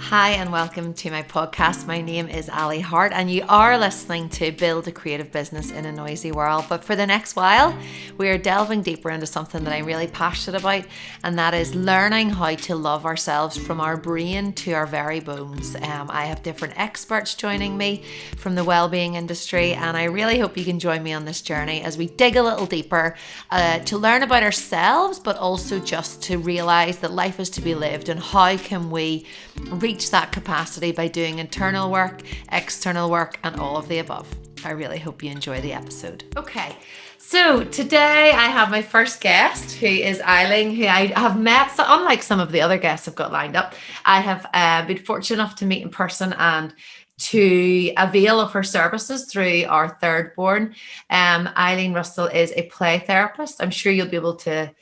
Hi and welcome to my podcast. My name is Ali Hart and you are listening to Build a Creative Business in a Noisy World. But for the next while, we are delving deeper into something that I'm really passionate about, and that is learning how to love ourselves from our brain to our very bones. I have different experts joining me from the wellbeing industry, and I really hope you can join me on this journey as we dig a little deeper to learn about ourselves, but also just to realize that life is to be lived, and how can we reach that capacity by doing internal work, external work, and all of the above. I really hope you enjoy the episode. Okay, so today I have my first guest, who is Eileen, who I have met. So unlike some of the other guests I've got lined up, I have been fortunate enough to meet in person and to avail of her services through our third born. Eileen Russell is a play therapist. I'm sure you'll be able to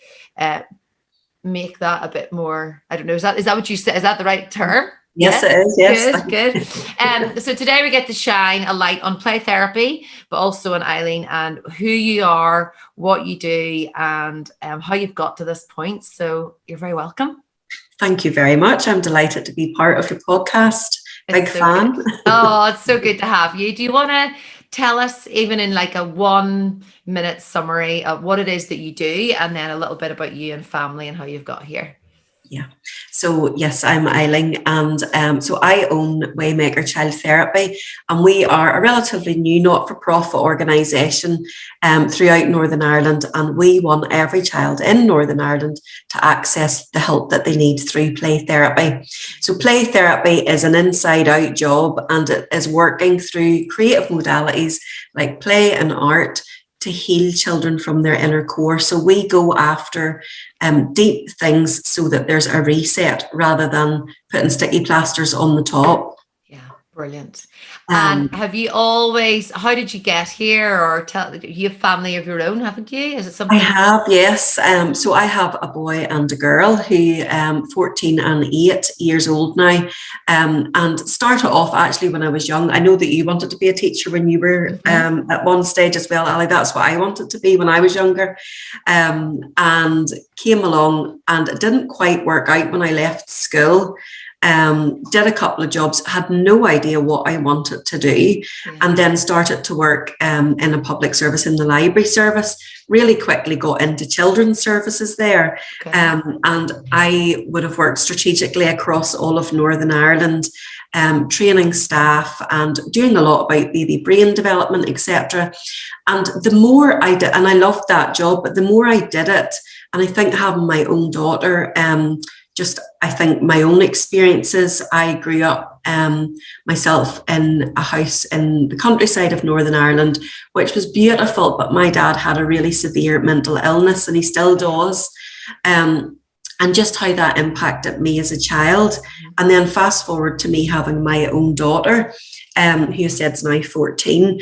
make that a bit more, I don't know, is that what you said? Is that the right term? Yes, it is. Yes. Good. So today we get to shine a light on play therapy, but also on Eileen and who you are, what you do, and how you've got to this point. So you're very welcome. Thank you very much. I'm delighted to be part of your podcast. Big fan. Oh, it's so good to have you. Do you want to tell us, even in like a 1 minute summary, of what it is that you do, and then a little bit about you and family and how you've got here? Yeah. So yes, I'm Eileen, and so I own Waymaker Child Therapy, and we are a relatively new not-for-profit organisation throughout Northern Ireland, and we want every child in Northern Ireland to access the help that they need through play therapy. So play therapy is an inside-out job, and it is working through creative modalities like play and art to heal children from their inner core. So we go after deep things so that there's a reset rather than putting sticky plasters on the top. Yeah, brilliant. And have you always, how did you get here? Or you have family of your own, haven't you? Is it something? I have, yes. So I have a boy and a girl who 14 and 8 years old now, and started off actually when I was young. I know that you wanted to be a teacher when you were at one stage as well, Ali. That's what I wanted to be when I was younger, and came along, and it didn't quite work out when I left school. Did a couple of jobs, had no idea what I wanted to do, and then started to work in a public service in the library service. Really quickly got into children's services there, and I would have worked strategically across all of Northern Ireland, training staff and doing a lot about baby brain development, etc. And the more I did, and I loved that job, but the more I did it, and I think having my own daughter, I think my own experiences. I grew up myself in a house in the countryside of Northern Ireland, which was beautiful, but my dad had a really severe mental illness, and he still does. And just how that impacted me as a child. And then fast forward to me having my own daughter, who said is now 14.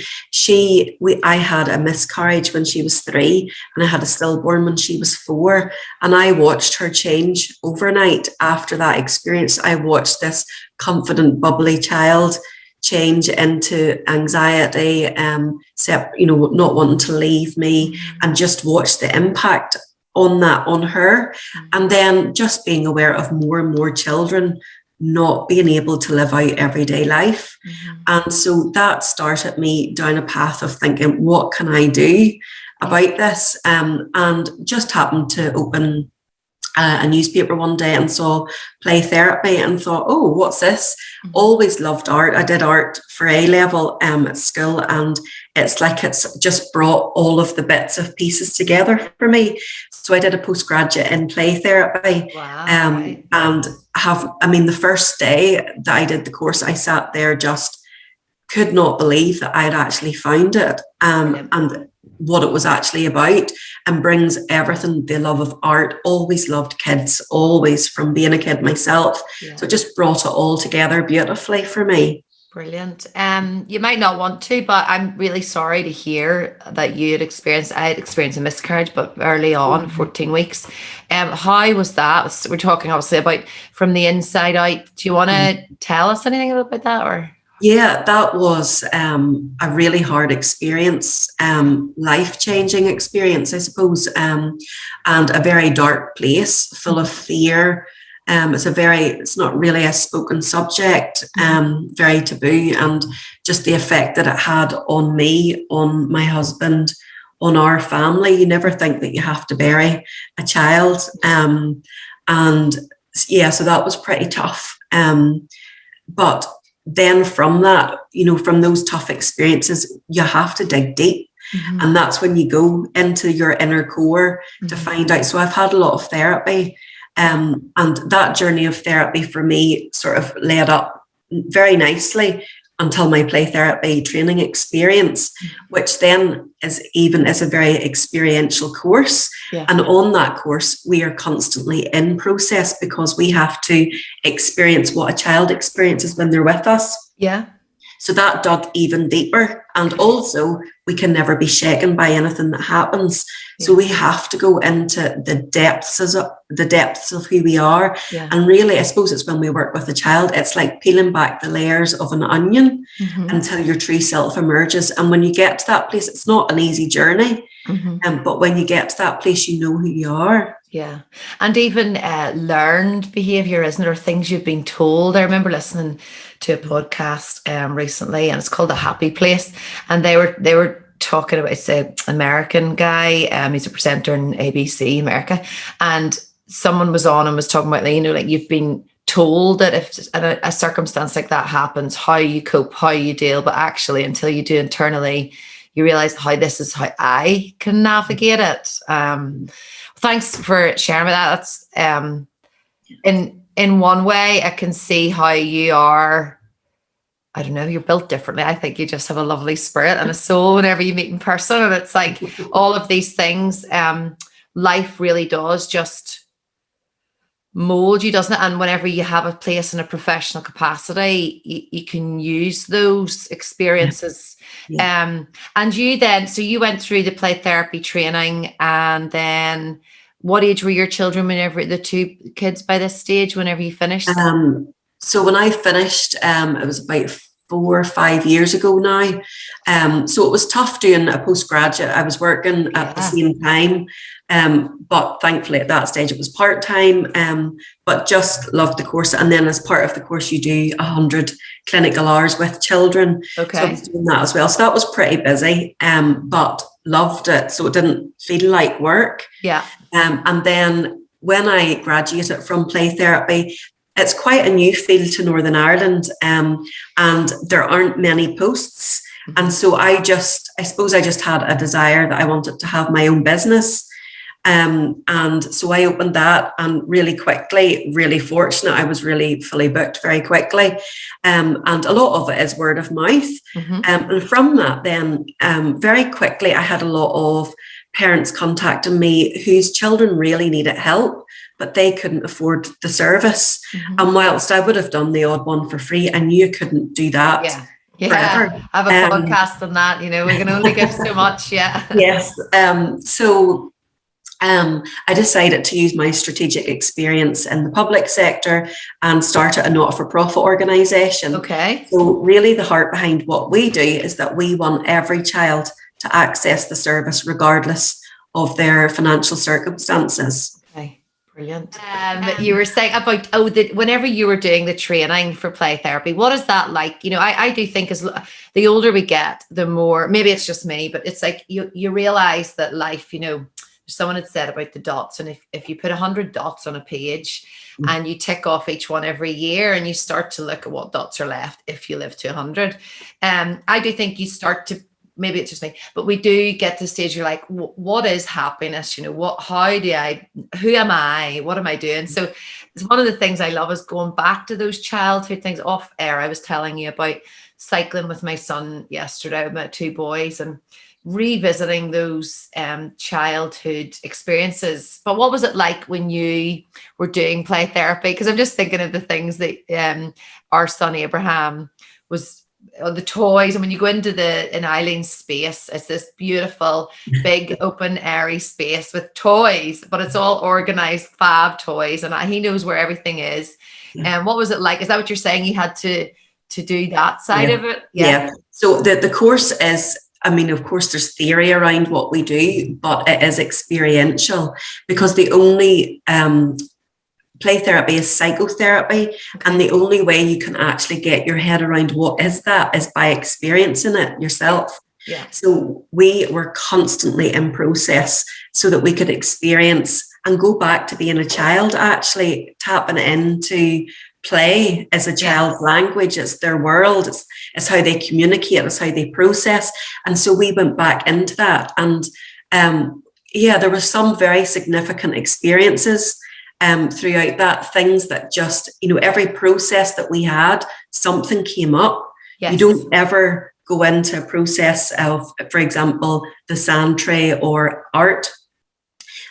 I had a miscarriage when she was 3, and I had a stillborn when she was 4. And I watched her change overnight after that experience. I watched this confident, bubbly child change into anxiety, not wanting to leave me, and just watch the impact on that on her. And then just being aware of more and more children not being able to live out everyday life. And so that started me down a path of thinking, what can I do about this? And just happened to open a newspaper one day and saw play therapy and thought, oh, what's this? Always loved art. I did art for A-level at school, and it's like it's just brought all of the bits of pieces together for me. So I did a postgraduate in play therapy. Wow. And the first day that I did the course, I sat there, just could not believe that I had actually found it, and what it was actually about, and brings everything, the love of art. Always loved kids, always, from being a kid myself. So it just brought it all together beautifully for me. Brilliant. You might not want to, but I'm really sorry to hear that I had experienced a miscarriage, but early on, 14 weeks. How was that? We're talking obviously about from the inside out. Do you want to tell us anything about that, or? Yeah, that was a really hard experience, life-changing experience, I suppose, and a very dark place, full of fear, It's not really a spoken subject, very taboo, and just the effect that it had on me, on my husband, on our family. You never think that you have to bury a child. And yeah, so that was pretty tough. But then from that, from those tough experiences, you have to dig deep. And that's when you go into your inner core to find out. So I've had a lot of therapy, and that journey of therapy for me sort of led up very nicely until my play therapy training experience, which then is a very experiential course. Yeah. And on that course, we are constantly in process because we have to experience what a child experiences when they're with us. Yeah. So that dug even deeper. And also, we can never be shaken by anything that happens. Yeah. So we have to go into the depths of who we are. Yeah. And really, I suppose it's when we work with a child, it's like peeling back the layers of an onion until your true self emerges. And when you get to that place, it's not an easy journey. But when you get to that place, you know who you are. Yeah. And even learned behavior, isn't it? Or things you've been told. I remember listening to a podcast recently, and it's called The Happy Place. And they were talking about, it's an American guy. He's a presenter in ABC America. And someone was on and was talking about, like you've been told that if a circumstance like that happens, how you cope, how you deal. But actually, until you do internally, you realize this is how I can navigate it. Thanks for sharing that. That's in one way, I can see how you are. I don't know, you're built differently. I think you just have a lovely spirit and a soul whenever you meet in person. And it's like all of these things, life really does just mold you, doesn't it? And whenever you have a place in a professional capacity, you can use those experiences. Yeah. And you then, so you went through the play therapy training, and then what age were your children whenever, the two kids by this stage, whenever you finished? So when I finished, it was about 4 or 5 years ago now. So it was tough doing a postgraduate. I was working at the same time. But thankfully at that stage it was part-time, but just loved the course. And then as part of the course, you do 100 clinical hours with children. Okay. So I was doing that as well. So that was pretty busy, but loved it. So it didn't feel like work. Yeah. And then when I graduated from play therapy, it's quite a new field to Northern Ireland, and there aren't many posts. And so I suppose I just had a desire that I wanted to have my own business. And so I opened that, and really quickly, really fortunate, I was really fully booked very quickly. And a lot of it is word of mouth. And from that then, very quickly, I had a lot of parents contacting me whose children really needed help, but they couldn't afford the service. And whilst I would have done the odd one for free, I knew you couldn't do that. Yeah, forever. I have a podcast on that. We can only give so much. Yeah. Yes. So I decided to use my strategic experience in the public sector and started a not-for-profit organisation. Okay. So really the heart behind what we do is that we want every child to access the service regardless of their financial circumstances. Okay, brilliant. You were saying about, whenever you were doing the training for play therapy, what is that like? I do think as the older we get, the more, maybe it's just me, but it's like you realise that life, someone had said about the dots, and if you put 100 dots on a page and you tick off each one every year, and you start to look at what dots are left if you live to 100, I do think you start to, maybe it's just me, but we do get to the stage you're like, what is happiness? Who am I? What am I doing? So it's one of the things I love is going back to those childhood things. Off air, I was telling you about cycling with my son yesterday, with my 2 boys, and revisiting those childhood experiences. But what was it like when you were doing play therapy? Because I'm just thinking of the things that our son Abraham was, the toys, and when you go into in Eileen's space, it's this beautiful big open airy space with toys, but it's all organized fab toys, and he knows where everything is. And what was it like? Is that what you're saying? You had to do that side of it? Yeah. So the course is, of course, there's theory around what we do, but it is experiential, because the only play therapy is psychotherapy. And the only way you can actually get your head around what is that is by experiencing it yourself. Yeah. So we were constantly in process so that we could experience and go back to being a child, actually tapping into play as a child's language. It's their world. It's how they communicate. It's how they process. And so we went back into that. And there were some very significant experiences throughout that, things that just, every process that we had, something came up. Yes. You don't ever go into a process of, for example, the sand tray or art,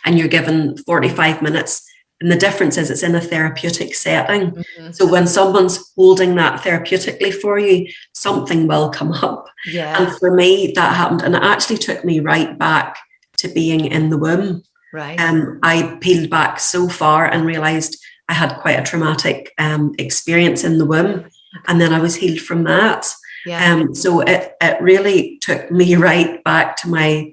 and you're given 45 minutes. And the difference is it's in a therapeutic setting. Mm-hmm. So when someone's holding that therapeutically for you, something will come up. Yeah. And for me, that happened. And it actually took me right back to being in the womb. Right. I peeled back so far and realized I had quite a traumatic experience in the womb. And then I was healed from that. Yeah. So it really took me right back to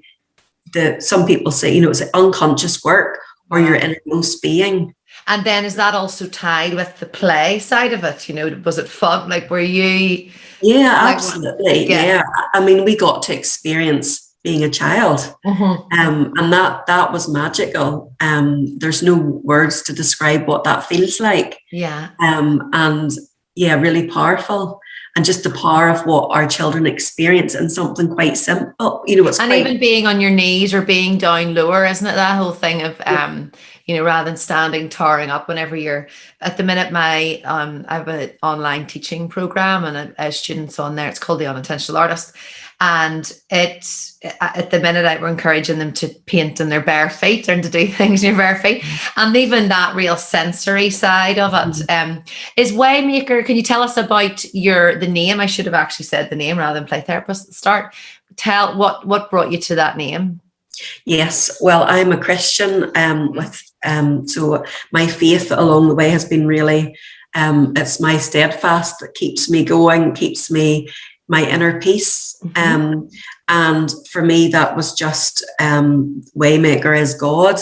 some people say, it's unconscious work or your innermost being. And then is that also tied with the play side of it? Was it fun? Like, were you? Yeah, absolutely. Yeah. I mean, we got to experience being a child. Mm-hmm. And that was magical. There's no words to describe what that feels like. Yeah. Really powerful. And just the power of what our children experience and something quite simple, even being on your knees or being down lower, isn't it? That whole thing of, rather than standing, towering up whenever you're at the minute, I have an online teaching program and a students on there. It's called The Unintentional Artist. And it's at the minute we're encouraging them to paint in their bare feet and to do things in your bare feet. And even that real sensory side of it is Waymaker. Can you tell us about the name? I should have actually said the name rather than play therapist at the start. Tell what brought you to that name. Yes, well, I'm a Christian so my faith along the way has been really, it's my steadfast that keeps me going, keeps me my inner peace. Mm-hmm. And for me, that was just Waymaker is God.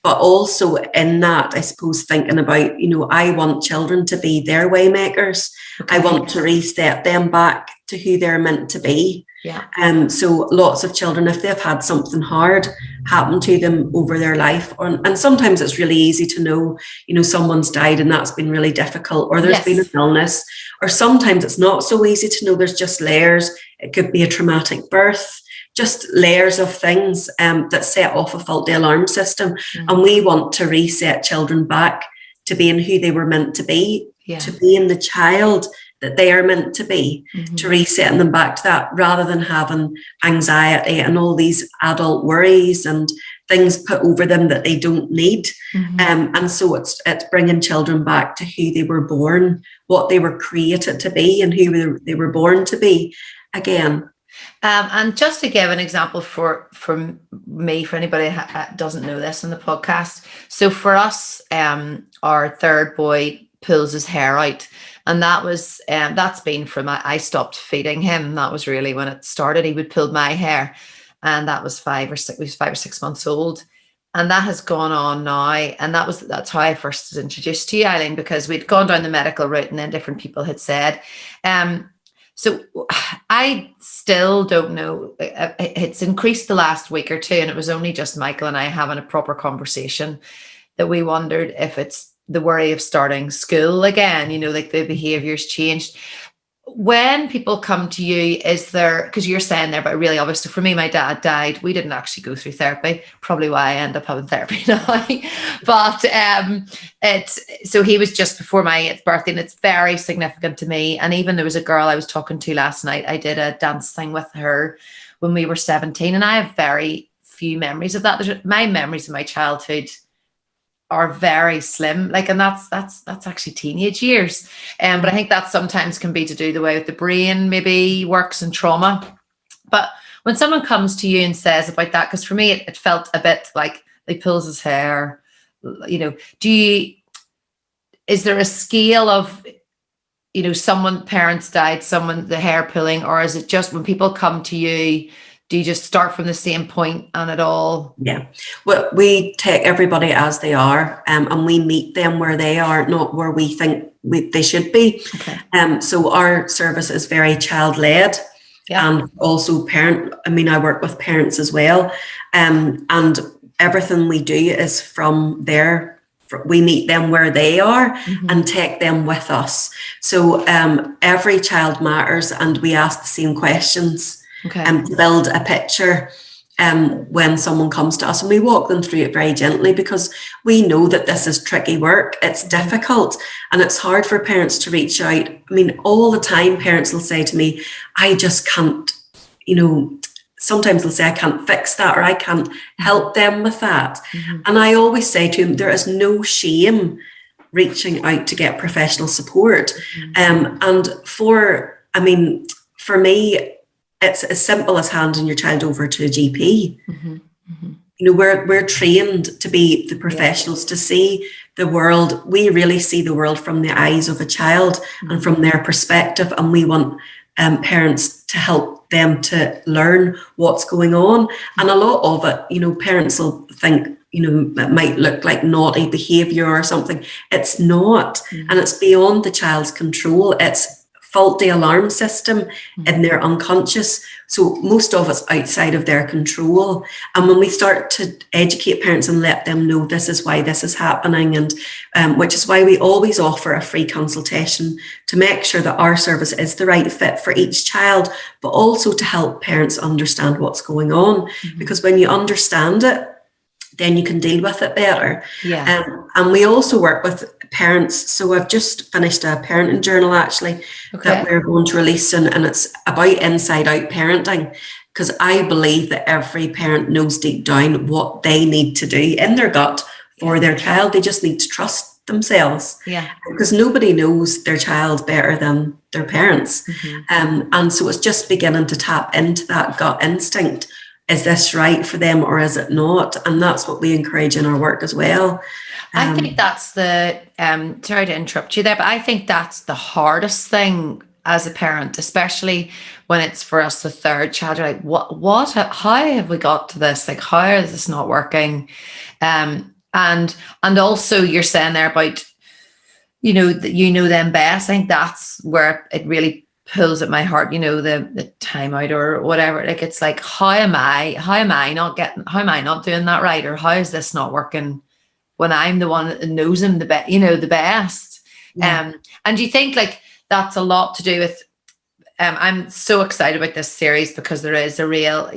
But also in that, I suppose, thinking about, I want children to be their Waymakers. Okay. I want to reset them back to who they're meant to be. Yeah. So lots of children, if they've had something hard happen to them over their life, and sometimes it's really easy to know, someone's died and that's been really difficult, or there's been an illness, or sometimes it's not so easy to know. There's just layers. It could be a traumatic birth, just layers of things that set off a faulty alarm system. Mm-hmm. And we want to reset children back to being who they were meant to be, to being the child that they are meant to be, to resetting them back to that, rather than having anxiety and all these adult worries and things put over them that they don't need. Mm-hmm. And so it's bringing children back to who they were born, what they were created to be, and who they were born to be again. And just to give an example for me, for anybody who doesn't know this on the podcast. So for us, our third boy pulls his hair out. And that was that's been from I stopped feeding him. That was really when it started. He would pull my hair, and that was 5 or 6 months old, and that has gone on now. And that's how I first was introduced to you, Eileen, because we'd gone down the medical route, and then different people had said. So I still don't know. It's increased the last week or two, and it was only just Michael and I having a proper conversation that we wondered if it's the worry of starting school again, like the behaviors changed. When people come to you, is there, because you're saying there, but really obviously for me, my dad died. We didn't actually go through therapy, probably why I end up having therapy now. But so he was just before my 8th birthday, and it's very significant to me. And even there was a girl I was talking to last night. I did a dance thing with her when we were 17, and I have very few memories of that. My memories of my childhood are very slim, and that's actually teenage years. But I think that sometimes can be to do the way with the brain maybe works and trauma. But when someone comes to you and says about that, because for me it felt a bit like he pulls his hair, is there a scale of, parents died, someone, the hair pulling, or is it just when people come to you, do you just start from the same point and it all? Yeah. Well, we take everybody as they are, and we meet them where they are, not where we think they should be. Okay. So our service is very child-led. Yeah. And also parent. I mean, I work with parents as well, and everything we do is from there. We meet them where they are and take them with us. So every child matters, and we ask the same questions to build a picture when someone comes to us, and we walk them through it very gently, because we know that this is tricky work. It's difficult, and it's hard for parents to reach out. I mean, all the time parents will say to me, I just can't, sometimes they'll say, I can't fix that, or I can't help them with that. And I always say to them, there is no shame reaching out to get professional support. And for me, it's as simple as handing your child over to a GP. We're trained to be the professionals, to see the world. We really see the world from the eyes of a child and from their perspective, and we want parents to help them to learn what's going on. And a lot of it, parents will think, it might look like naughty behavior or something. It's not, and it's beyond the child's control. It's faulty alarm system in their unconscious. So most of it's outside of their control. And when we start to educate parents and let them know this is why this is happening, and which is why we always offer a free consultation to make sure that our service is the right fit for each child, but also to help parents understand what's going on. Because when you understand it, then you can deal with it better. And we also work with parents. So I've just finished a parenting journal, actually, that we're going to release, and it's about inside out parenting, because I believe that every parent knows deep down what they need to do in their gut for their child. They just need to trust themselves, because nobody knows their child better than their parents. And so it's just beginning to tap into that gut instinct. Is this right for them, or is it not? And that's what we encourage in our work as well. I think that's the, sorry to interrupt you there, but I think that's the hardest thing as a parent, especially when it's for us the third child. You're like, how have we got to this? Like, how is this not working? And also you're saying there about, them best. I think that's where it really pulls at my heart, the timeout or whatever. Like, it's like, how am I not doing that right? Or how is this not working when I'm the one that knows him the best? And do you think like that's a lot to do with, I'm so excited about this series because there is a real,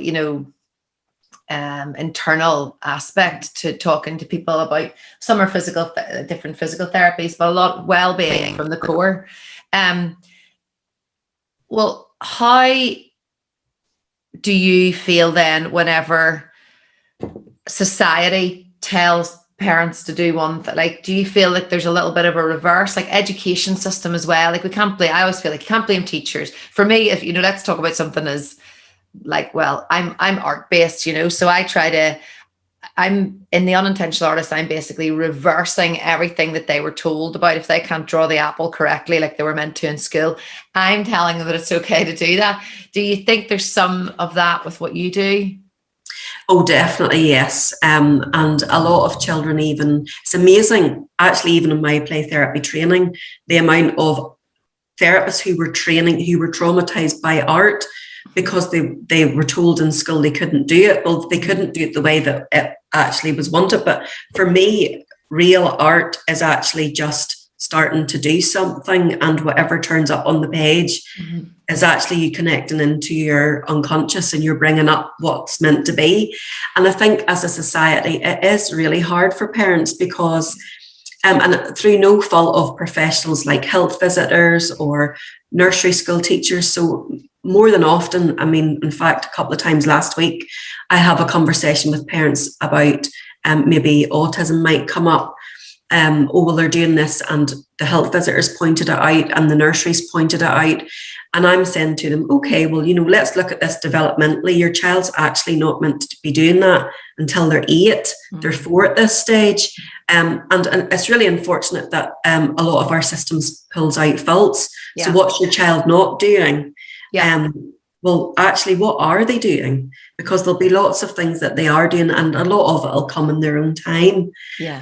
internal aspect to talking to people about, some are different physical therapies, but a lot well-being from the core. Well, how do you feel then whenever society tells parents to do one thing? Like, do you feel like there's a little bit of a reverse, like education system as well? Like, I always feel like you can't blame teachers. For me, if, let's talk about something as like, well, I'm art-based, so I'm in the unintentional artist. I'm basically reversing everything that they were told about. If they can't draw the apple correctly, like they were meant to in school, I'm telling them that it's okay to do that. Do you think there's some of that with what you do? Oh, definitely, yes. And a lot of children, it's amazing, actually, even in my play therapy training, the amount of therapists who were traumatized by art because they were told in school they couldn't do it. Well, they couldn't do it the way that it actually was wanted. But for me, real art is actually just starting to do something, and whatever turns up on the page is actually you connecting into your unconscious, and you're bringing up what's meant to be. And I think as a society, it is really hard for parents because, and through no fault of professionals like health visitors or nursery school teachers. So more than often, in fact, a couple of times last week, I have a conversation with parents about maybe autism might come up. They're doing this, and the health visitors pointed it out and the nurseries pointed it out. And I'm saying to them, okay, well, let's look at this developmentally. Your child's actually not meant to be doing that until they're 8, they're 4 at this stage. And it's really unfortunate that a lot of our systems pulls out faults. So what's your child not doing? well, actually, what are they doing? Because there'll be lots of things that they are doing, and a lot of it will come in their own time. Yeah.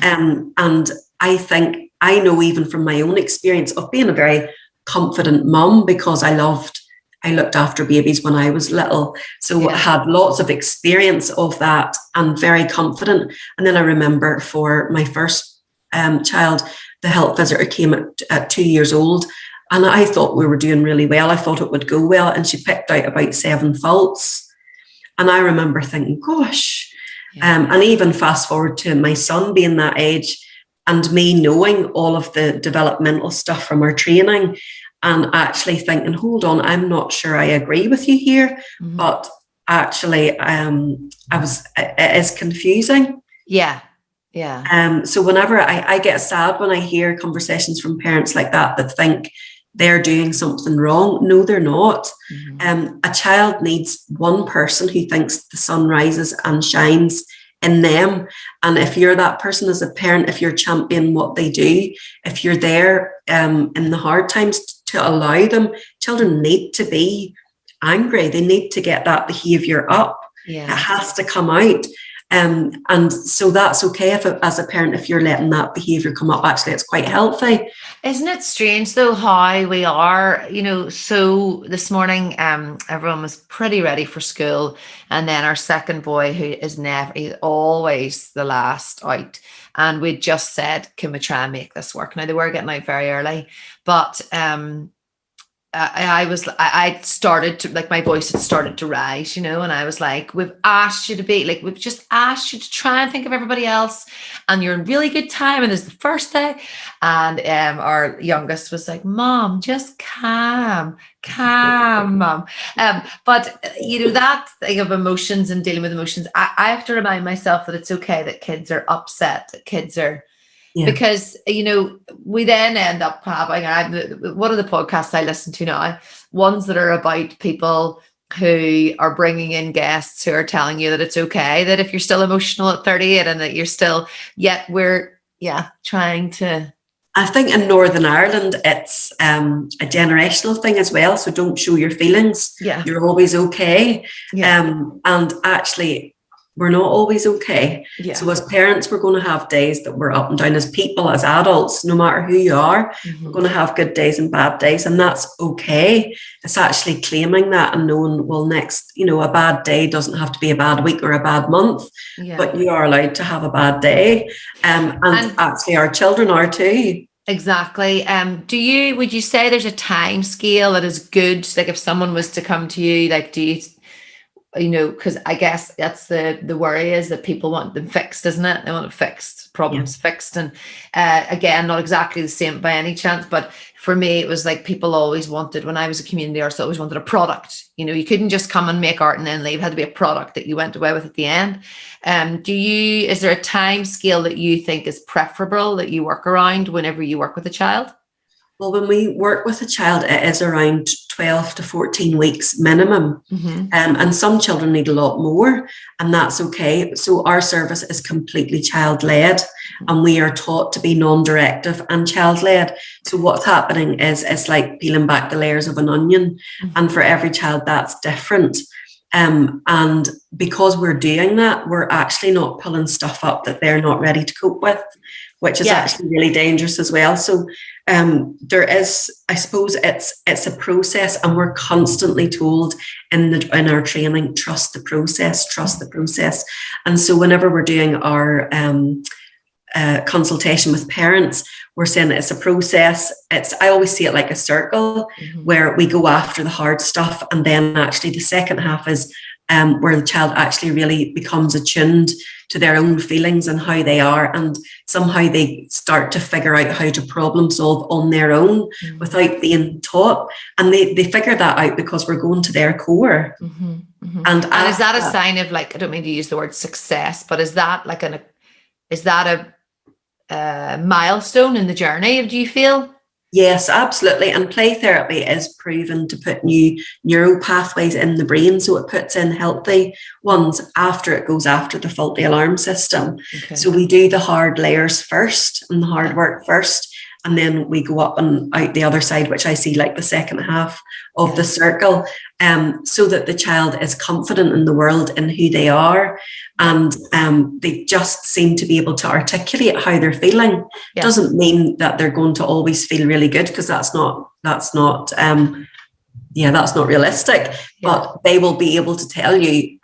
And I think I know, even from my own experience of being a very confident mum, because I looked after babies when I was little. So I had lots of experience of that and very confident. And then I remember for my first child, the health visitor came at 2 years old. And I thought we were doing really well. I thought it would go well. And she picked out about 7 faults. And I remember thinking, gosh. And even fast forward to my son being that age and me knowing all of the developmental stuff from our training, and actually thinking, hold on, I'm not sure I agree with you here. But actually, it is confusing. Yeah. Yeah. So whenever I get sad when I hear conversations from parents like that think they're doing something wrong. No, they're not. A child needs one person who thinks the sun rises and shines in them. And if you're that person as a parent, if you're championing what they do, if you're there in the hard times to allow them, children need to be angry. They need to get that behavior up. It has to come out. And so that's okay if, as a parent, if you're letting that behavior come up. Actually, it's quite healthy. Isn't it strange though how we are, so this morning everyone was pretty ready for school, and then our second boy, who is he's always the last out, and we just said, can we try and make this work? Now they were getting out very early, but I started to, like, my voice had started to rise, and I was like, we've just asked you to try and think of everybody else, and you're in really good time, and this is the first day. And our youngest was like, Mom, just calm, Mom. But that thing of emotions and dealing with emotions, I have to remind myself that it's okay that kids are upset, that kids are, because, we then end up having, one of the podcasts I listen to now, ones that are about people who are bringing in guests who are telling you that it's okay, that if you're still emotional at 38 and that you're still, yet we're, trying to. I think in Northern Ireland, it's a generational thing as well. So don't show your feelings. You're always okay. And actually, we're not always okay. So as parents, we're going to have days that we're up and down. As people, as adults, no matter who you are, we're going to have good days and bad days, and that's okay. It's actually claiming that and knowing, well, next, a bad day doesn't have to be a bad week or a bad month, but you are allowed to have a bad day. And actually our children are too. Exactly. Would you say there's a time scale that is good? Like if someone was to come to you, like, do you, because I guess that's the worry, is that people want them fixed, isn't it? They want it fixed, problems fixed. And again, not exactly the same by any chance, but for me, it was like people always wanted, when I was a community artist, always wanted a product. You couldn't just come and make art and then leave. It had to be a product that you went away with at the end. Is there a time scale that you think is preferable that you work around whenever you work with a child? Well, when we work with a child, it is around 12 to 14 weeks minimum. And some children need a lot more, and that's okay. So our service is completely child-led, and we are taught to be non-directive and child-led. So what's happening is it's like peeling back the layers of an onion, and for every child that's different. And because we're doing that, we're actually not pulling stuff up that they're not ready to cope with, which is actually really dangerous as well. So there is, I suppose it's a process, and we're constantly told in our training, trust the process. And so whenever we're doing our consultation with parents, we're saying it's a process. I always see it like a circle where we go after the hard stuff, and then actually the second half is where the child actually really becomes attuned to their own feelings and how they are, and somehow they start to figure out how to problem solve on their own without being taught, and they figure that out because we're going to their core. And is that a sign of, like, I don't mean to use the word success, but is that like a milestone in the journey, do you feel? Yes, absolutely. And play therapy is proven to put new neural pathways in the brain. So it puts in healthy ones after it goes after the faulty alarm system. So we do the hard layers first and the hard work first. and then we go up and out the other side, which I see like the second half of the circle, so that the child is confident in the world and who they are, and they just seem to be able to articulate how they're feeling. Doesn't mean that they're going to always feel really good, because that's not realistic, but they will be able to tell you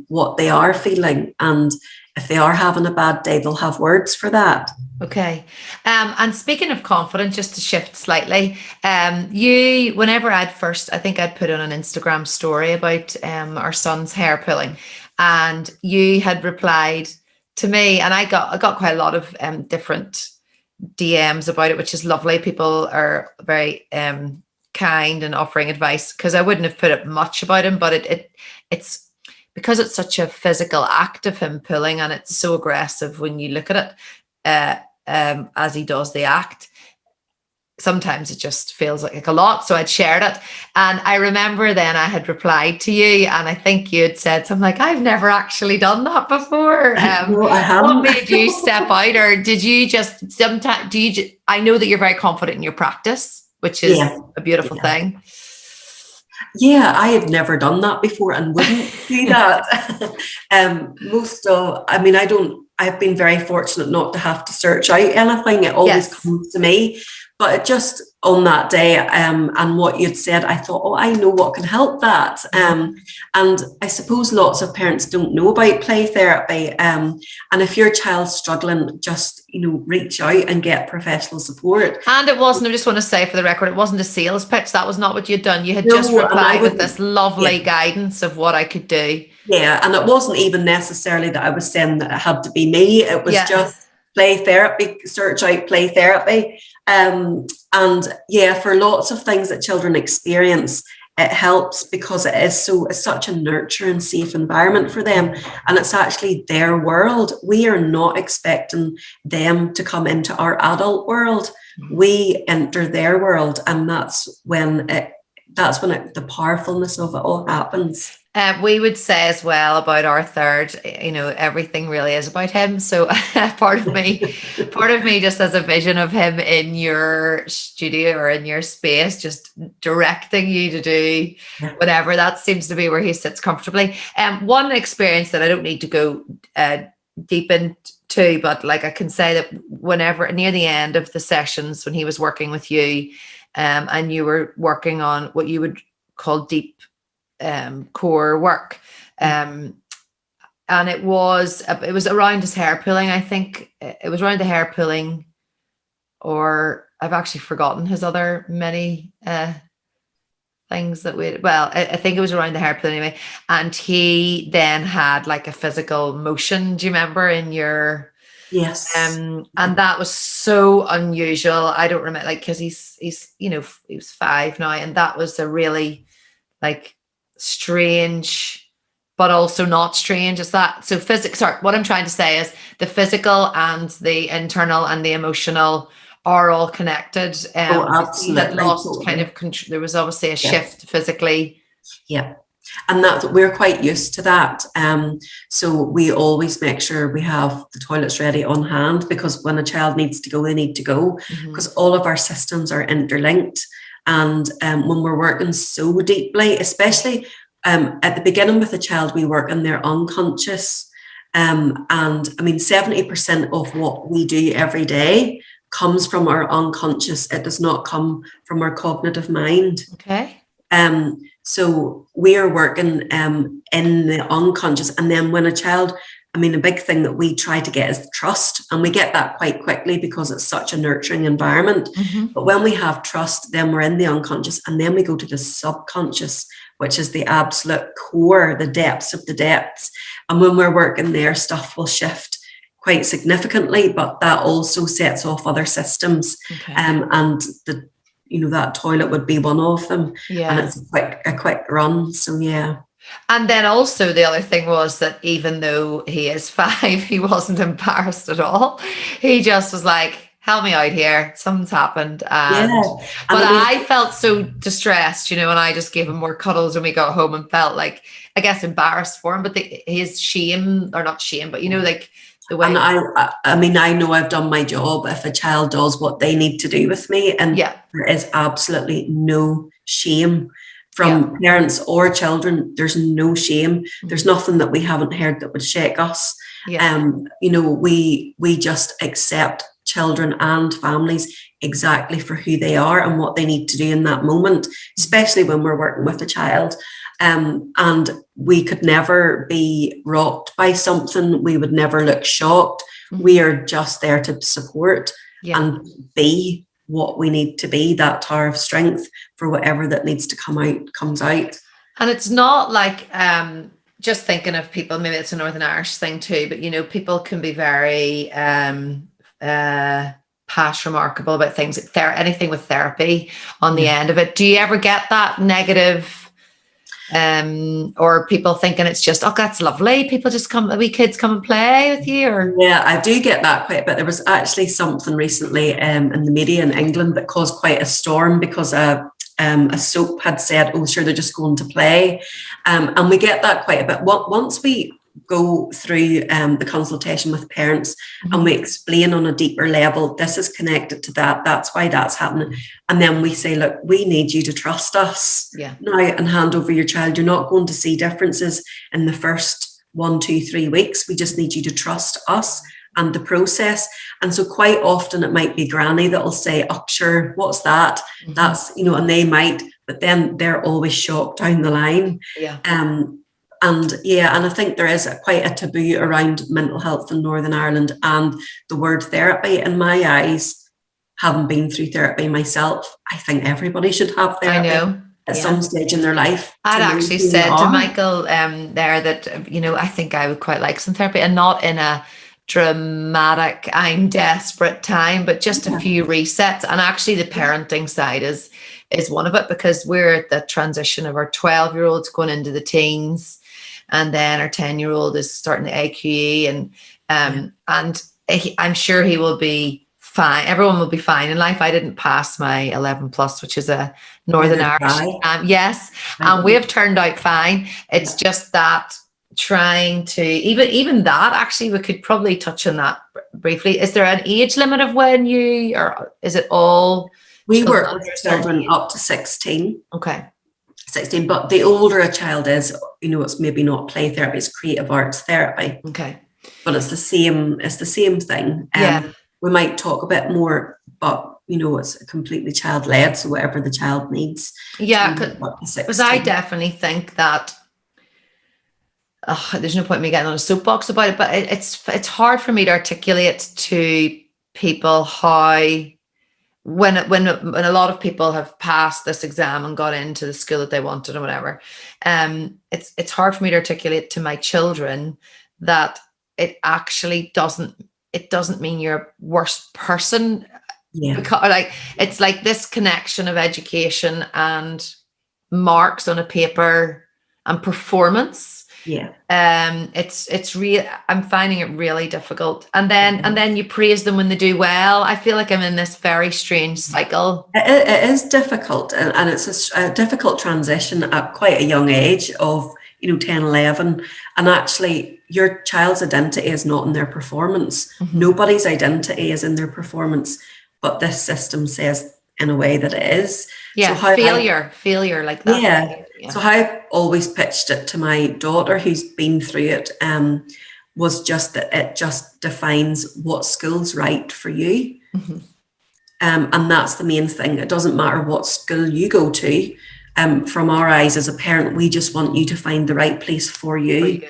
what they are feeling, and if they are having a bad day, they'll have words for that. Okay. And speaking of confidence, just to shift slightly, whenever I think I'd put on an Instagram story about our son's hair pulling, and you had replied to me, and I got quite a lot of different DMs about it, which is lovely. People are very kind and offering advice, because I wouldn't have put up much about him, but it's because it's such a physical act of him pulling, and it's so aggressive when you look at it as he does the act. Sometimes it just feels like a lot. So I'd shared it, and I remember then I had replied to you, and I think you had said something like, I've never actually done that before. No, I haven't. What made you step out, or did you just sometimes I know that you're very confident in your practice, which is a beautiful thing. Yeah, I had never done that before and wouldn't do that. I've been very fortunate not to have to search out anything. It always comes to me. But it just on that day, and what you'd said, I thought, I know what can help that. And I suppose lots of parents don't know about play therapy. And if your child's struggling, just, reach out and get professional support. And it wasn't, I just want to say for the record, it wasn't a sales pitch. That was not what you'd done. You had just replied with this lovely guidance of what I could do. Yeah, and it wasn't even necessarily that I was saying that it had to be me. It was just play therapy, search out play therapy. And for lots of things that children experience, it helps because it's such a nurturing, safe environment for them. And it's actually their world. We are not expecting them to come into our adult world. We enter their world. And that's when the powerfulness of it all happens. We would say as well about our third, everything really is about him. So part of me just has a vision of him in your studio or in your space, just directing you to do whatever. That seems to be where he sits comfortably. One experience that I don't need to go deep into, but like I can say that whenever near the end of the sessions when he was working with you, and you were working on what you would call deep core work, and it was around his hair pulling. I think it was around the hair pulling, or I've actually forgotten his other many things that I think it was around the hair pulling anyway. And he then had like a physical motion, do you remember, in your and that was so unusual. I don't remember, like, because he's he was 5 now, and that was a really like strange but also not strange. Is that so what I'm trying to say is the physical and the internal and the emotional are all connected. Absolutely. That lost kind of there was obviously a shift physically. And that we're quite used to that. So we always make sure we have the toilets ready on hand, because when a child needs to go, they need to go, because all of our systems are interlinked. And when we're working so deeply, especially at the beginning with a child, we work in their unconscious. And I mean, 70% of what we do every day comes from our unconscious. It does not come from our cognitive mind. Okay. So we are working in the unconscious. And then when a child, a big thing that we try to get is trust. And we get that quite quickly because it's such a nurturing environment. But when we have trust, then we're in the unconscious. And then we go to the subconscious, which is the absolute core, the depths of the depths. And when we're working there, stuff will shift quite significantly, but that also sets off other systems. And that toilet would be one of them. And it's a quick run. So And then also the other thing was that even though he is 5, he wasn't embarrassed at all. He just was like, help me out here, something's happened. I felt so distressed, and I just gave him more cuddles when we got home and felt like, I guess, embarrassed for him, but his shame, or not shame, but like the way. And I mean, I know I've done my job if a child does what they need to do with me, and there is absolutely no shame from parents or children. There's no shame. There's nothing that we haven't heard that would shake us. You know, we just accept children and families exactly for who they are and what they need to do in that moment, especially when we're working with a child. And we could never be rocked by something. We would never look shocked. We are just there to support and be what we need to be, that tower of strength for whatever that needs to come out, comes out. And it's not like, just thinking of people, maybe it's a Northern Irish thing too, but, you know, people can be very past remarkable about things, anything with therapy on the end of it. Do you ever get that negative, or people thinking it's just, oh, that's lovely, people just come, wee kids come and play with you? Or yeah, I do get that quite a bit. There was actually something recently in the media in England that caused quite a storm because a soap had said, oh, sure, they're just going to play. And we get that quite a bit. Once we go through the consultation with parents and we explain on a deeper level, this is connected to that, that's why that's happening. And then we say, look, we need you to trust us now and hand over your child. You're not going to see differences in the first 1, 2, 3 weeks. We just need you to trust us and the process. And so quite often it might be granny that'll say, oh, sure, what's that? That's, you know, and they might, but then they're always shocked down the line. And I think there is quite a taboo around mental health in Northern Ireland and the word therapy. In my eyes, having been through therapy myself, I think everybody should have therapy. I know. At some stage in their life. I'd actually said to Michael there that, you know, I think I would quite like some therapy, and not in a dramatic, I'm desperate time, but just a few resets. And actually the parenting side is one of it, because we're at the transition of our 12-year-olds going into the teens, and then our 10-year-old is starting the AQE, and I'm sure he will be fine. Everyone will be fine in life. I didn't pass my 11 plus, which is a Northern Irish. And we have turned out fine. It's just that trying to, even that, actually, we could probably touch on that briefly. Is there an age limit of when you, or is it all? We work with children up to 16. Okay. 16, but the older a child is, you know, it's maybe not play therapy, it's creative arts therapy. Okay. But it's the same thing. We might talk a bit more, but you know, it's completely child-led, so whatever the child needs. Yeah, because I definitely think that there's no point in me getting on a soapbox about it, but it's hard for me to articulate to people how, when a lot of people have passed this exam and got into the school that they wanted or whatever, it's hard for me to articulate to my children that it actually doesn't mean you're a worse person. Because it's like this connection of education and marks on a paper and performance. It's real. I'm finding it really difficult. And then you praise them when they do well. I feel like I'm in this very strange cycle. It is difficult, and it's a difficult transition at quite a young age of, you know, 10, 11. And actually your child's identity is not in their performance. Nobody's identity is in their performance, but this system says in a way that it is. So failure like that. So how I always pitched it to my daughter, who's been through it, was just that it just defines what school's right for you. And that's the main thing. It doesn't matter what school you go to. From our eyes as a parent, we just want you to find the right place for you.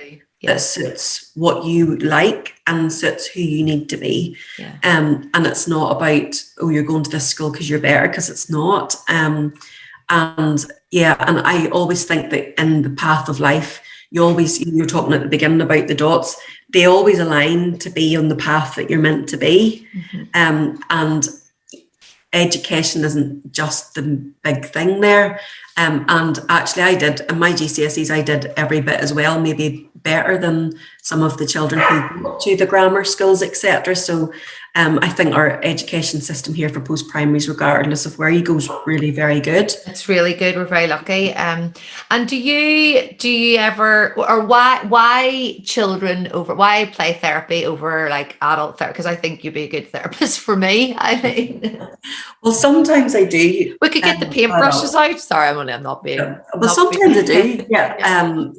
That suits what you like and suits who you need to be. And it's not about, oh, you're going to this school because you're better, because it's not. And I always think that in the path of life, you're talking at the beginning about the dots, they always align to be on the path that you're meant to be. And education isn't just the big thing there. And actually I did, in my GCSEs, I did every bit as well, maybe better than some of the children who go to the grammar schools, etc. So I think our education system here for post-primaries, regardless of where you go, is really very good. It's really good. We're very lucky. And do you ever, or why children over, why play therapy over like adult therapy? Because I think you'd be a good therapist for me. I mean, Well, sometimes I do. we could get the paintbrushes out. Sorry, I'm not being. But sometimes I do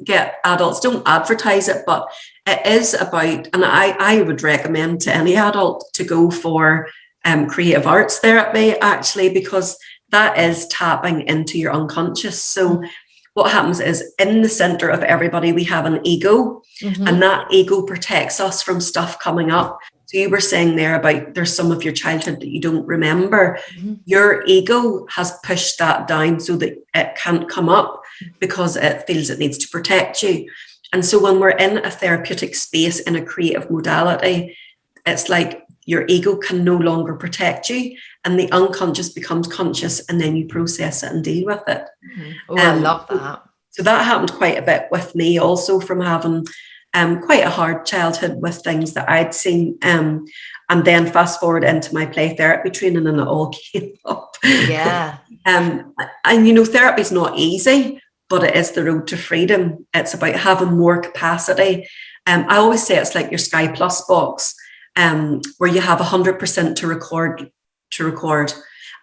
get adults. Don't advertise it, but it is about, and I would recommend to any adult to go for creative arts therapy, actually, because that is tapping into your unconscious. So what happens is, in the center of everybody, we have an ego, and that ego protects us from stuff coming up. So you were saying there about there's some of your childhood that you don't remember. Your ego has pushed that down so that it can't come up because it feels it needs to protect you. And so when we're in a therapeutic space in a creative modality, it's like your ego can no longer protect you, and the unconscious becomes conscious, and then you process it and deal with it. Oh, I love that. So that happened quite a bit with me also, from having quite a hard childhood with things that I'd seen, and then fast forward into my play therapy training, and it all came up. Yeah. And you know, therapy's not easy, but it is the road to freedom. It's about having more capacity. I always say it's like your Sky Plus box, where you have 100% to record.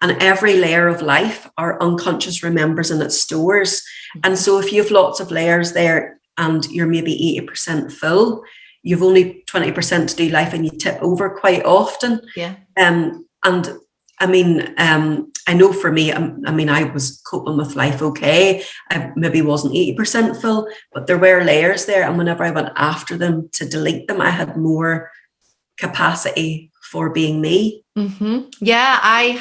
And every layer of life, our unconscious remembers and it stores. And so if you have lots of layers there and you're maybe 80% full, you've only 20% to do life, and you tip over quite often. Yeah. And I mean, I know for me, I mean, I was coping with life okay. I maybe wasn't 80% full, but there were layers there. And whenever I went after them to delete them, I had more capacity for being me. Yeah, I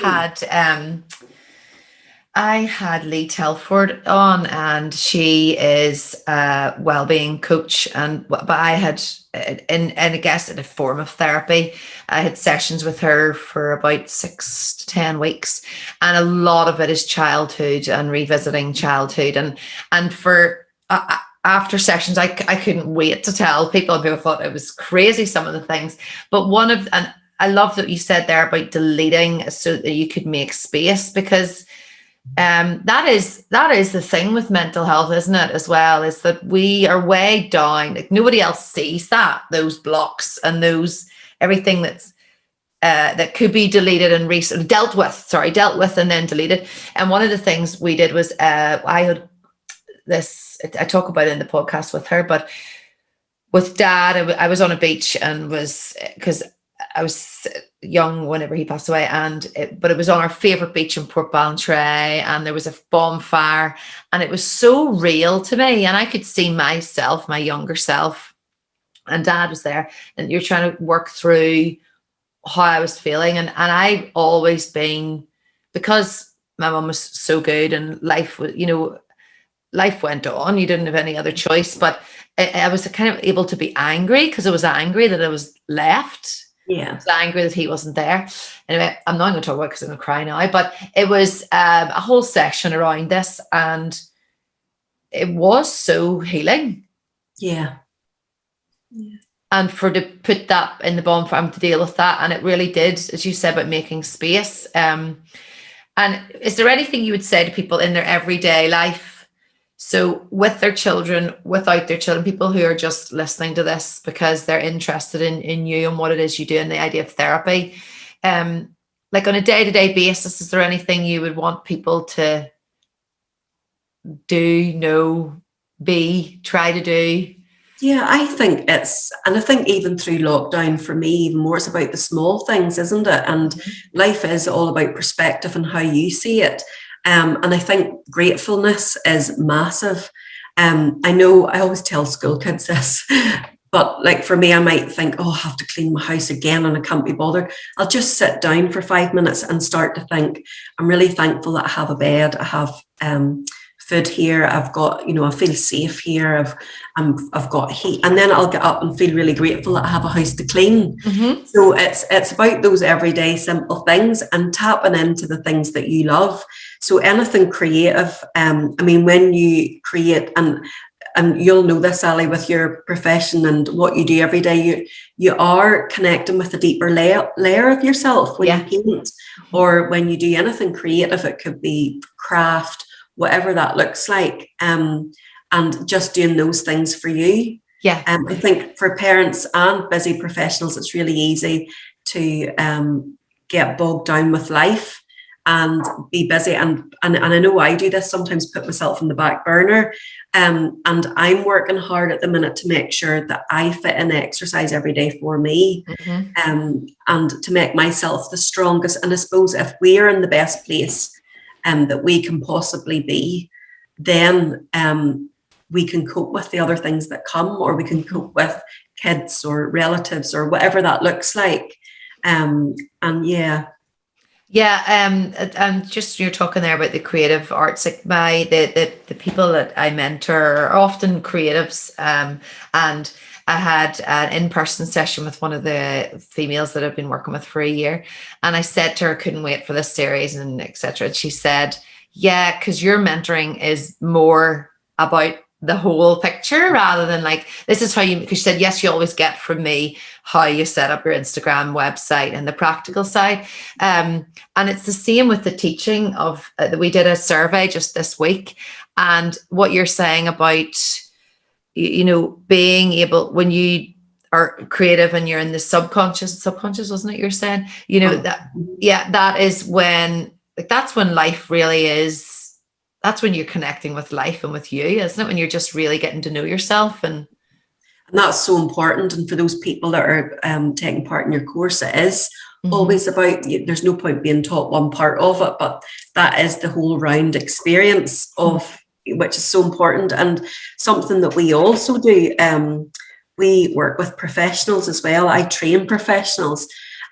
had Lee Telford on, and she is a well-being coach, but I had, and I guess in a form of therapy, I had sessions with her for about 6 to 10 weeks, and a lot of it is childhood and revisiting childhood, and for after sessions, I couldn't wait to tell people. People thought it was crazy, some of the things, but and I love that you said there about deleting so that you could make space, because that is the thing with mental health, isn't it, as well, is that we are way down, like nobody else sees those blocks and those everything that's that could be deleted and dealt with and then deleted. And one of the things we did was I had this, I talk about it in the podcast with her, but with Dad, I was on a beach, and because I was young whenever he passed away, but it was on our favorite beach in Port Ballantrae, and there was a bonfire, and it was so real to me, and I could see myself, my younger self, and Dad was there, and you're trying to work through how I was feeling, and I've always been, because my mum was so good, and life went on, you didn't have any other choice, but I was kind of able to be angry, because I was angry that I was left. Yeah. I was angry that he wasn't there. Anyway, I'm not going to talk about it because I'm going to cry now, but it was a whole session around this, and it was so healing. Yeah. And to put that in the bonfire, to deal with that, and it really did, as you said, about making space. And is there anything you would say to people in their everyday life? So with their children, without their children, people who are just listening to this because they're interested in you and what it is you do and the idea of therapy, like on a day-to-day basis, is there anything you would want people to do, try to do? Yeah, I think and I think even through lockdown, for me, even more, it's about the small things, isn't it? And life is all about perspective and how you see it. And I think gratefulness is massive. I know I always tell school kids this, but like for me, I might think, I have to clean my house again and I can't be bothered. I'll just sit down for 5 minutes and start to think, I'm really thankful that I have a bed, I have food here, I've got, I feel safe here, I've got heat, and then I'll get up and feel really grateful that I have a house to clean. So it's about those everyday simple things and tapping into the things that you love. So anything creative, when you create, and and you'll know this, Ali, with your profession and what you do every day, you are connecting with a deeper layer of yourself when you paint or when you do anything creative. It could be craft, whatever that looks like, and just doing those things for you. I think for parents and busy professionals, it's really easy to get bogged down with life and be busy. And I know I do this, sometimes put myself in the back burner. And I'm working hard at the minute to make sure that I fit in exercise every day for me, and to make myself the strongest. And I suppose if we're in the best place that we can possibly be, then we can cope with the other things that come, or we can cope with kids or relatives or whatever that looks like. And just you're talking there about the creative arts, like the people that I mentor are often creatives, and I had an in-person session with one of the females that I've been working with for a year, and I said to her, couldn't wait for this series and etc. And she said, yeah, because your mentoring is more about the whole picture rather than like, this is how you, because she said, yes, you always get from me how you set up your Instagram website and the practical side. And it's the same with the teaching of, we did a survey just this week, and what you're saying about, being able, when you are creative and you're in the subconscious, wasn't it? You're saying, that is when, like, that's when life really is. That's when you're connecting with life and with you, isn't it? When you're just really getting to know yourself. And that's so important. And for those people that are taking part in your course, it is always about, there's no point being taught one part of it, but that is the whole round experience of, which is so important. And something that we also do, we work with professionals as well. I train professionals.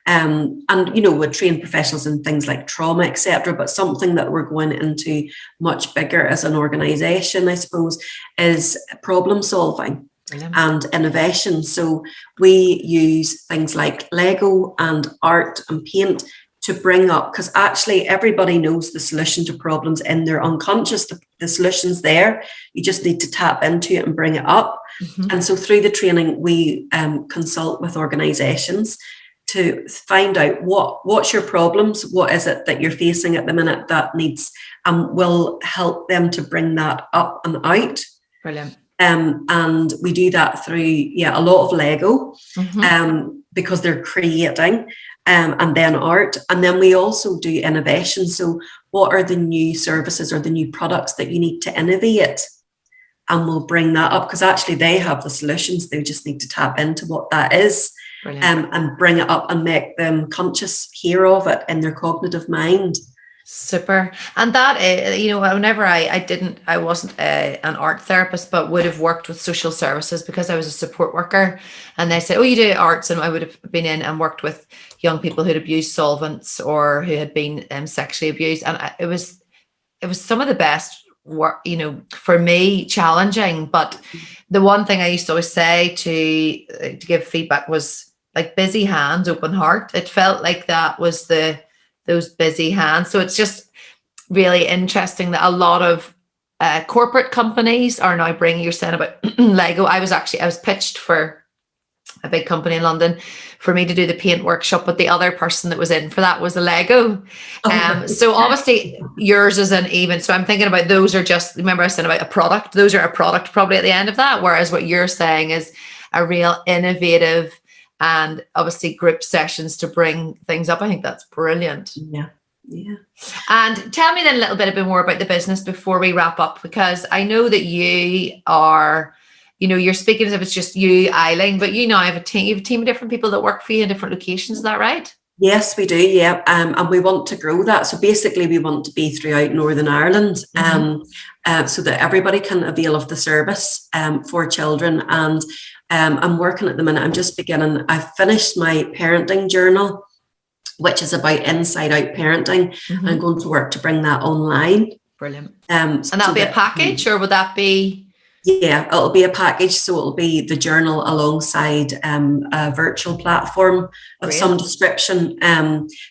And we train professionals in things like trauma, etc. But something that we're going into much bigger as an organisation, I suppose, is problem solving and innovation. So we use things like Lego and art and paint to bring up, because actually everybody knows the solution to problems in their unconscious. The solution's there. You just need to tap into it and bring it up. And so through the training, we consult with organisations to find out what's your problems, what is it that you're facing at the minute that needs, will help them to bring that up and out. Brilliant. And we do that through a lot of Lego, because they're creating, and then art. And then we also do innovation. So what are the new services or the new products that you need to innovate? And we'll bring that up, because actually they have the solutions. They just need to tap into what that is. And bring it up and make them conscious here of it in their cognitive mind. Super. And that, whenever I wasn't an art therapist, but would have worked with social services because I was a support worker, and they said, oh, you do arts, and I would have been in and worked with young people who'd abused solvents or who had been sexually abused. And it was some of the best work, for me, challenging. But the one thing I used to always say to give feedback was, like, busy hands, open heart. It felt like that was those busy hands. So it's just really interesting that a lot of corporate companies are now bringing, you're saying about Lego. I was pitched for a big company in London for me to do the paint workshop, but the other person that was in for that was a Lego. So obviously yours isn't even, so I'm thinking about, those are just, remember I said about a product, those are a product probably at the end of that, whereas what you're saying is a real innovative and obviously group sessions to bring things up. I think that's brilliant. Yeah. And tell me then a little bit more about the business before we wrap up, because I know that you are, you're speaking as if it's just you, Eileen, but you have a team. You have a team of different people that work for you in different locations. Is that right? Yes, we do. Yeah. And we want to grow that. So basically we want to be throughout Northern Ireland, so that everybody can avail of the service for children. And I'm working at the minute. I'm just beginning. I've finished my parenting journal, which is about inside out parenting. I'm going to work to bring that online. Brilliant. And that'll be a package, or would that be? Yeah, it'll be a package. So it'll be the journal alongside a virtual platform of Great. some description,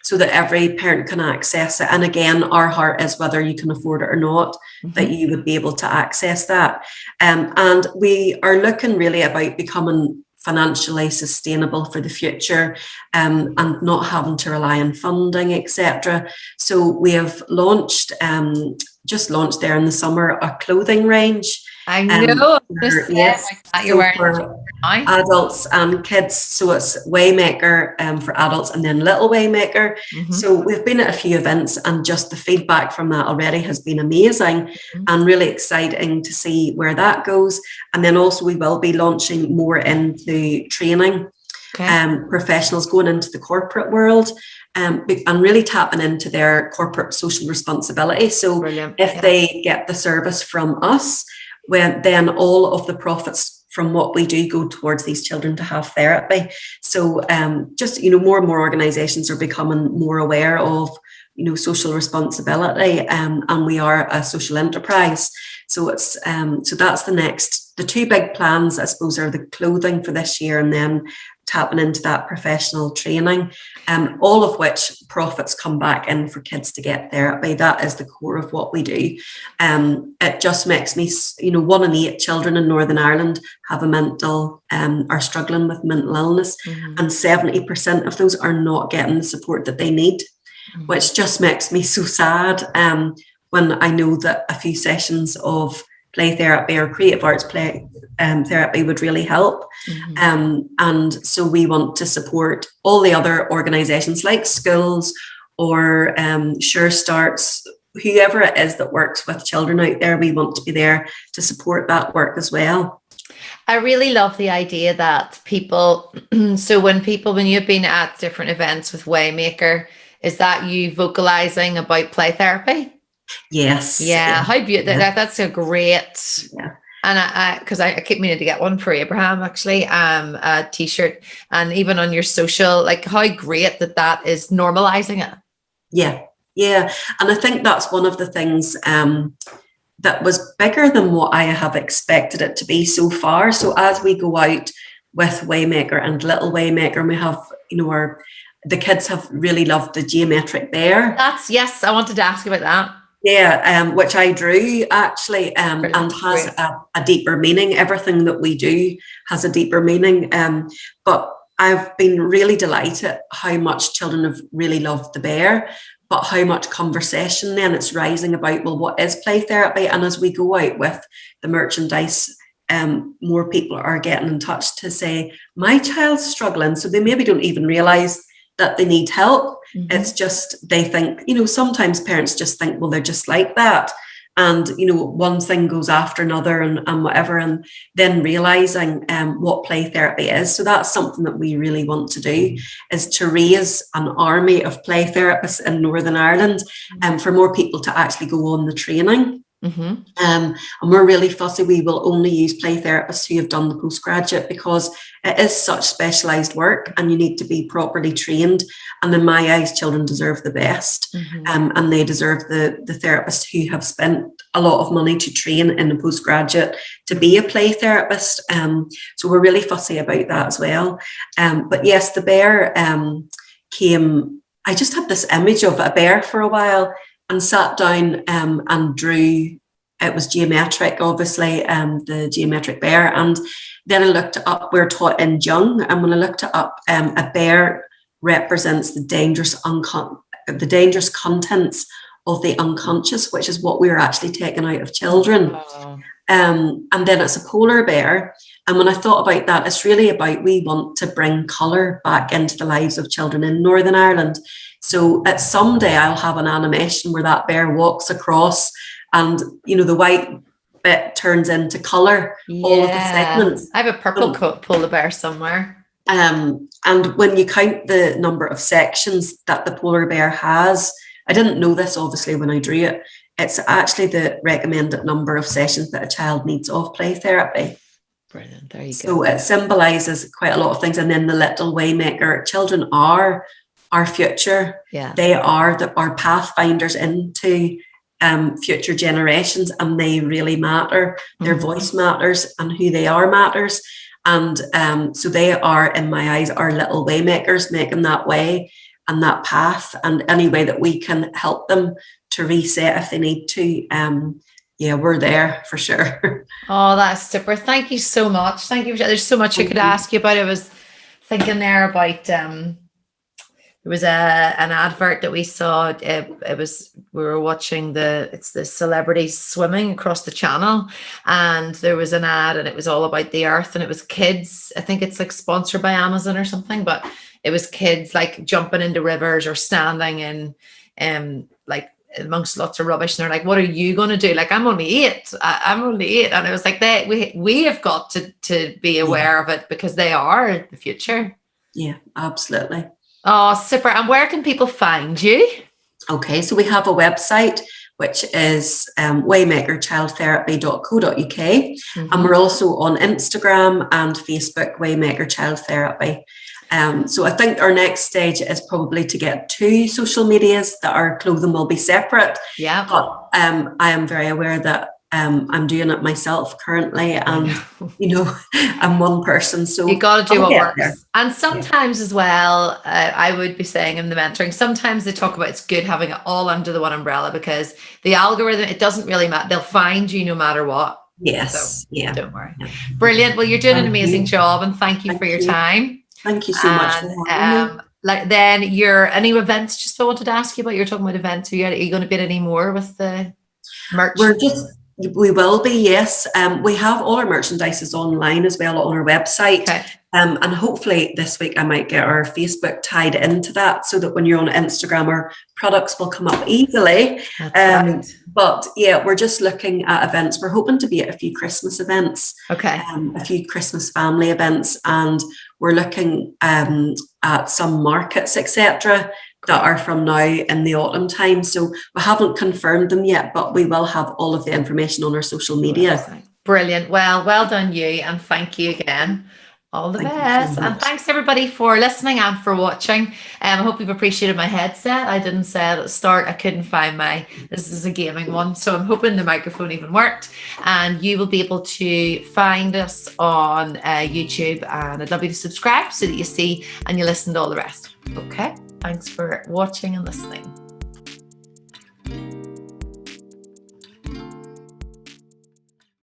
so that every parent can access it. And again, our heart is whether you can afford it or not, that you would be able to access that. And we are looking really about becoming financially sustainable for the future, and not having to rely on funding, etc. So we have launched, just launched there in the summer, a clothing range. I know. Yes, You're so wearing for now. adults and kids. So it's Waymaker for adults, and then Little Waymaker. So we've been at a few events, and just the feedback from that already has been amazing and really exciting to see where that goes. And then also we will be launching more into training, professionals going into the corporate world, and really tapping into their corporate social responsibility. So Brilliant. if they get the service from us, then all of the profits from what we do go towards these children to have therapy. So just, more and more organizations are becoming more aware of, social responsibility, and we are a social enterprise. So it's so that's the two big plans, I suppose, are the clothing for this year, and then tapping into that professional training, all of which profits come back in for kids to get therapy. That is the core of what we do. It just makes me, 1 in 8 children in Northern Ireland have are struggling with mental illness, and 70% of those are not getting the support that they need, which just makes me so sad, when I know that a few sessions of play therapy or creative arts play therapy would really help. And so we want to support all the other organisations like schools or Sure Starts, whoever it is that works with children out there. We want to be there to support that work as well. I really love the idea that people, so when you've been at different events with Waymaker, is that you vocalizing about play therapy? Yes. Yeah. How beautiful. That's a great. Yeah. And because I keep meaning to get one for Abraham, actually, a t-shirt, and even on your social, like how great that is normalizing it. Yeah. Yeah. And I think that's one of the things that was bigger than what I have expected it to be so far. So as we go out with Waymaker and Little Waymaker, and we have, the kids have really loved the geometric bear. Yes, I wanted to ask about that. Yeah, which I drew actually, and has a deeper meaning. Everything that we do has a deeper meaning. But I've been really delighted how much children have really loved the bear, but how much conversation then it's rising about, well, what is play therapy? And as we go out with the merchandise, more people are getting in touch to say, my child's struggling. So they maybe don't even realise that they need help. It's just, they think, sometimes parents just think, well, they're just like that. And, one thing goes after another and whatever, and then realizing what play therapy is. So that's something that we really want to do, is to raise an army of play therapists in Northern Ireland, and for more people to actually go on the training. And we're really fussy. We will only use play therapists who have done the postgraduate, because it is such specialised work and you need to be properly trained. And in my eyes, children deserve the best, and they deserve the therapists who have spent a lot of money to train in the postgraduate to be a play therapist. So we're really fussy about that as well. But yes, the bear came. I just had this image of a bear for a while, and sat down and drew. It was geometric, obviously, the geometric bear. And then I looked it up. We're taught in Jung, and when I looked it up, a bear represents the dangerous contents of the unconscious, which is what we are actually taking out of children. And then it's a polar bear. And when I thought about that, it's really about, we want to bring colour back into the lives of children in Northern Ireland. So at someday I'll have an animation where that bear walks across, and the white bit turns into colour. All of the segments. I have a purple polar bear somewhere. And when you count the number of sections that the polar bear has, I didn't know this obviously when I drew it, it's actually the recommended number of sessions that a child needs of play therapy. Brilliant. There you go. So it symbolises quite a lot of things. And then the Little Waymaker, children are our future. Yeah. They are our pathfinders into future generations, and they really matter. Their voice matters, and who they are matters. And so they are, in my eyes, our little waymakers, making that way and that path, and any way that we can help them to reset if they need to. Yeah, we're there for sure. Oh, that's super. Thank you so much. Thank you. There's so much I could ask you about. I was thinking there about there was an advert that we saw. It was, we were watching it's the celebrities swimming across the channel, and there was an ad, and it was all about the earth, and it was kids. I think it's like sponsored by Amazon or something, but it was kids like jumping into rivers or standing in like amongst lots of rubbish, and they're like, what are you going to do? Like, I'm only 8. I'm only 8. And it was like, we have got to be aware of it, because they are the future. Yeah, absolutely. Oh, super. And where can people find you? Okay, so we have a website, which is waymakerchildtherapy.co.uk. And we're also on Instagram and Facebook, Waymaker Child Therapy. So I think our next stage is probably to get 2 social medias that our clothing will be separate. Yeah. But I am very aware that I'm doing it myself currently, and I'm one person, so you got to do what works there. And sometimes as well, I would be saying in the mentoring, sometimes they talk about it's good having it all under the one umbrella, because the algorithm, it doesn't really matter, they'll find you no matter what. Yes. So don't worry. Brilliant. Well, you're doing an amazing job, and thank you for your time. Thank you so much for having me. Like, then any events, just I wanted to ask you about, you're talking about events, are you going to be at any more with the merch? We will be, yes. We have all our merchandises online as well on our website. Okay. And hopefully this week I might get our Facebook tied into that, so that when you're on Instagram, our products will come up easily. Right. But yeah, we're just looking at events. We're hoping to be at a few Christmas events, okay, a few Christmas family events, and we're looking at some markets, etc., that are from now in the autumn time. So we haven't confirmed them yet, but we will have all of the information on our social media. Brilliant. Well done you, and thank you again. All the best. And thanks everybody for listening and for watching. I hope you've appreciated my headset. I didn't say it at the start, I couldn't find this is a gaming one, so I'm hoping the microphone even worked. And you will be able to find us on YouTube, and I'd love you to subscribe so that you see and you listen to all the rest. Okay, thanks for watching and listening.